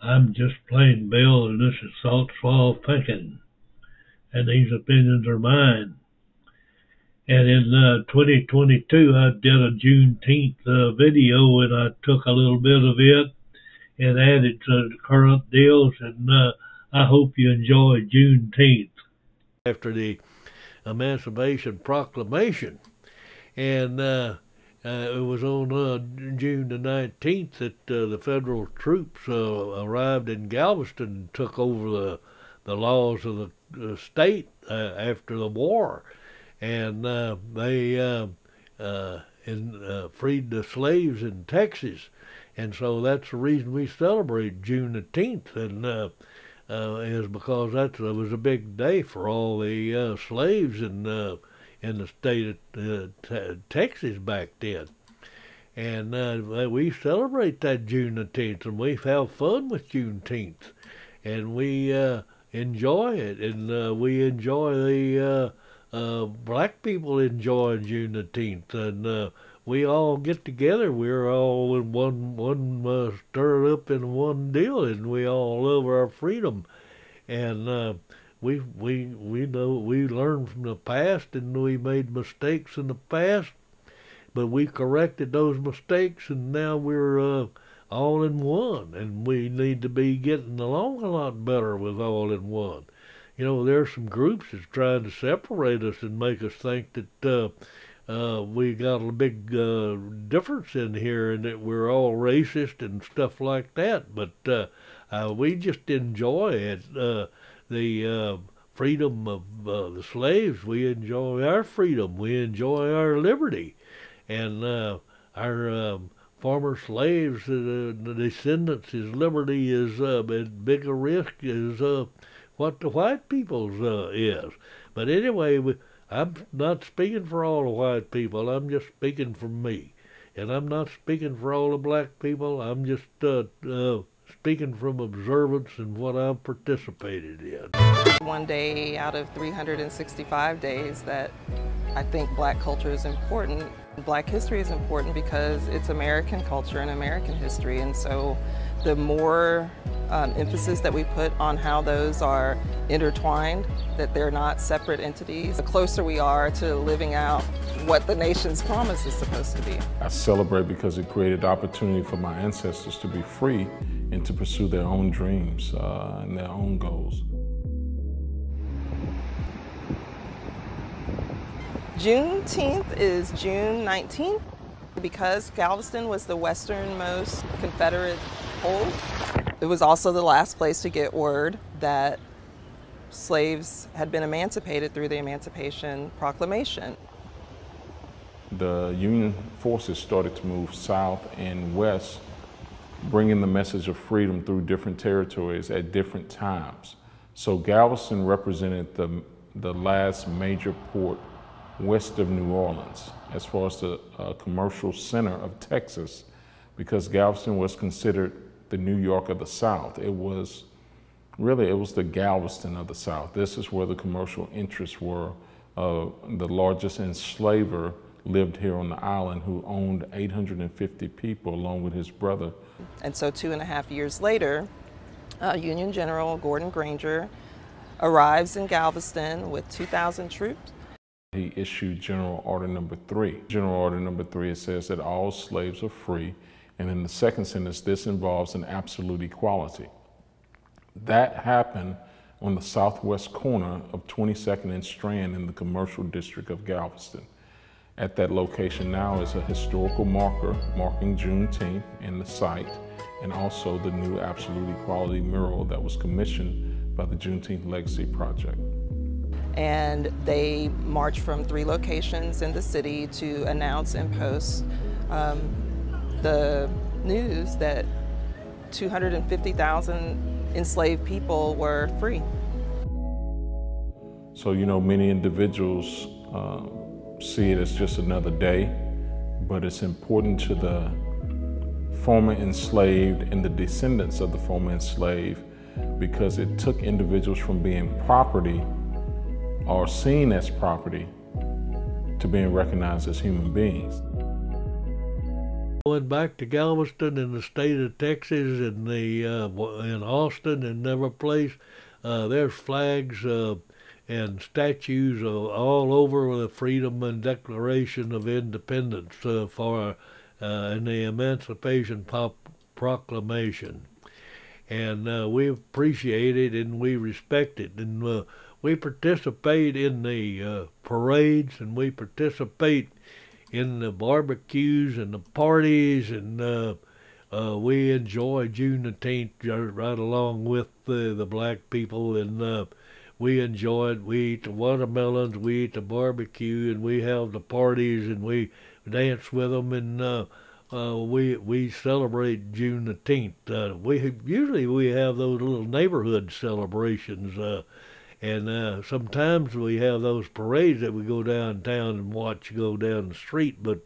I'm just plain Bill, and this is Salt Swall thinking, and these opinions are mine. And in 2022, I did a Juneteenth video, and I took a little bit of it and added to the current deals, and I hope you enjoy Juneteenth. After the Emancipation Proclamation, and it was on June the 19th that the federal troops arrived in Galveston and took over the laws of the state after the war, and they freed the slaves in Texas, and so that's the reason we celebrate June the 10th, and is because it was a big day for all the slaves in the state of Texas back then. And we celebrate that June the 10th, and we have fun with Juneteenth, and we enjoy it, and we enjoy the black people enjoying June the 10th, and we all get together. We're all in one stirred up in one deal, and we all love our freedom. And we know we learned from the past, and we made mistakes in the past, but we corrected those mistakes, and now we're all in one, and we need to be getting along a lot better with all in one. You know, there's some groups that's trying to separate us and make us think that we got a big difference in here and that we're all racist and stuff like that. But we just enjoy it, the freedom of the slaves. We enjoy our freedom. We enjoy our liberty. And our former slaves, the descendants, his liberty is as big a risk as what the white people's is. But anyway, I'm not speaking for all the white people. I'm just speaking for me. And I'm not speaking for all the black people. I'm just speaking from observance and what I've participated in. One day out of 365 days that I think black culture is important. Black history is important because it's American culture and American history, and so the more emphasis that we put on how those are intertwined, that they're not separate entities, the closer we are to living out what the nation's promise is supposed to be. I celebrate because it created opportunity for my ancestors to be free and to pursue their own dreams and their own goals. Juneteenth is June 19th. Because Galveston was the westernmost Confederate hold, it was also the last place to get word that slaves had been emancipated through the Emancipation Proclamation. The Union forces started to move south and west, bringing the message of freedom through different territories at different times. So Galveston represented the last major port west of New Orleans, as far as the commercial center of Texas, because Galveston was considered the New York of the South. It was the Galveston of the South. This is where the commercial interests were. The largest enslaver lived here on the island, who owned 850 people along with his brother. And so 2.5 years later, Union General Gordon Granger arrives in Galveston with 2,000 troops. He issued General Order Number 3. General Order Number 3, it says that all slaves are free, and in the second sentence, this involves an absolute equality. That happened on the southwest corner of 22nd and Strand in the commercial district of Galveston. At that location now is a historical marker marking Juneteenth in the site, and also the new absolute equality mural that was commissioned by the Juneteenth Legacy Project. And they march from 3 locations in the city to announce and post the news that 250,000 enslaved people were free. So, you know, many individuals see it as just another day, but it's important to the former enslaved and the descendants of the former enslaved, because it took individuals from being property or seen as property to being recognized as human beings. Went back to Galveston in the state of Texas, in Austin and every place. There's flags and statues all over the Freedom and Declaration of Independence and the Emancipation Proclamation. And we appreciate it and we respect it. And we participate in the parades, and we participate in the barbecues and the parties, and we enjoy Juneteenth right along with the black people, and we enjoy it. We eat the watermelons, we eat the barbecue, and we have the parties, and we dance with them, and we celebrate Juneteenth. We have those little neighborhood celebrations. And sometimes we have those parades that we go downtown and watch go down the street, but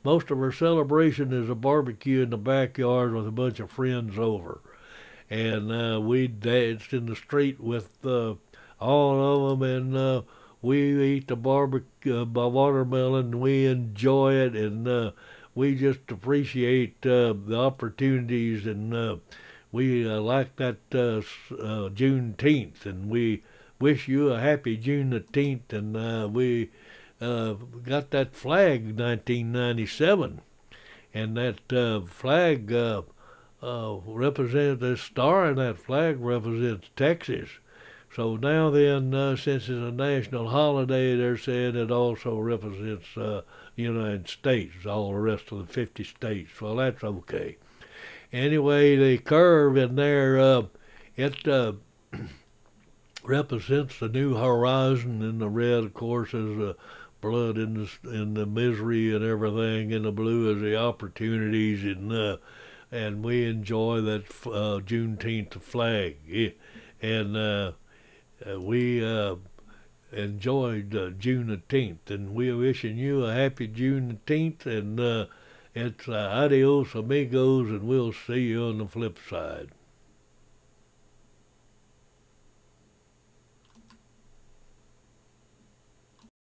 most of our celebration is a barbecue in the backyard with a bunch of friends over. And we danced in the street with all of them, and we eat the watermelon, and we enjoy it, and we just appreciate the opportunities, and we like that Juneteenth, and we wish you a happy Juneteenth, and we got that flag 1997, and that flag represents, the star in that flag represents Texas. So now then, since it's a national holiday, they're saying it also represents the United States, all the rest of the 50 states. Well, that's okay. Anyway, the curve in there, it represents the new horizon, and the red, of course, is the blood in the misery and everything, and the blue is the opportunities, and we enjoy that Juneteenth flag, and we enjoyed Juneteenth, and we're wishing you a happy Juneteenth, and it's adios amigos, and we'll see you on the flip side.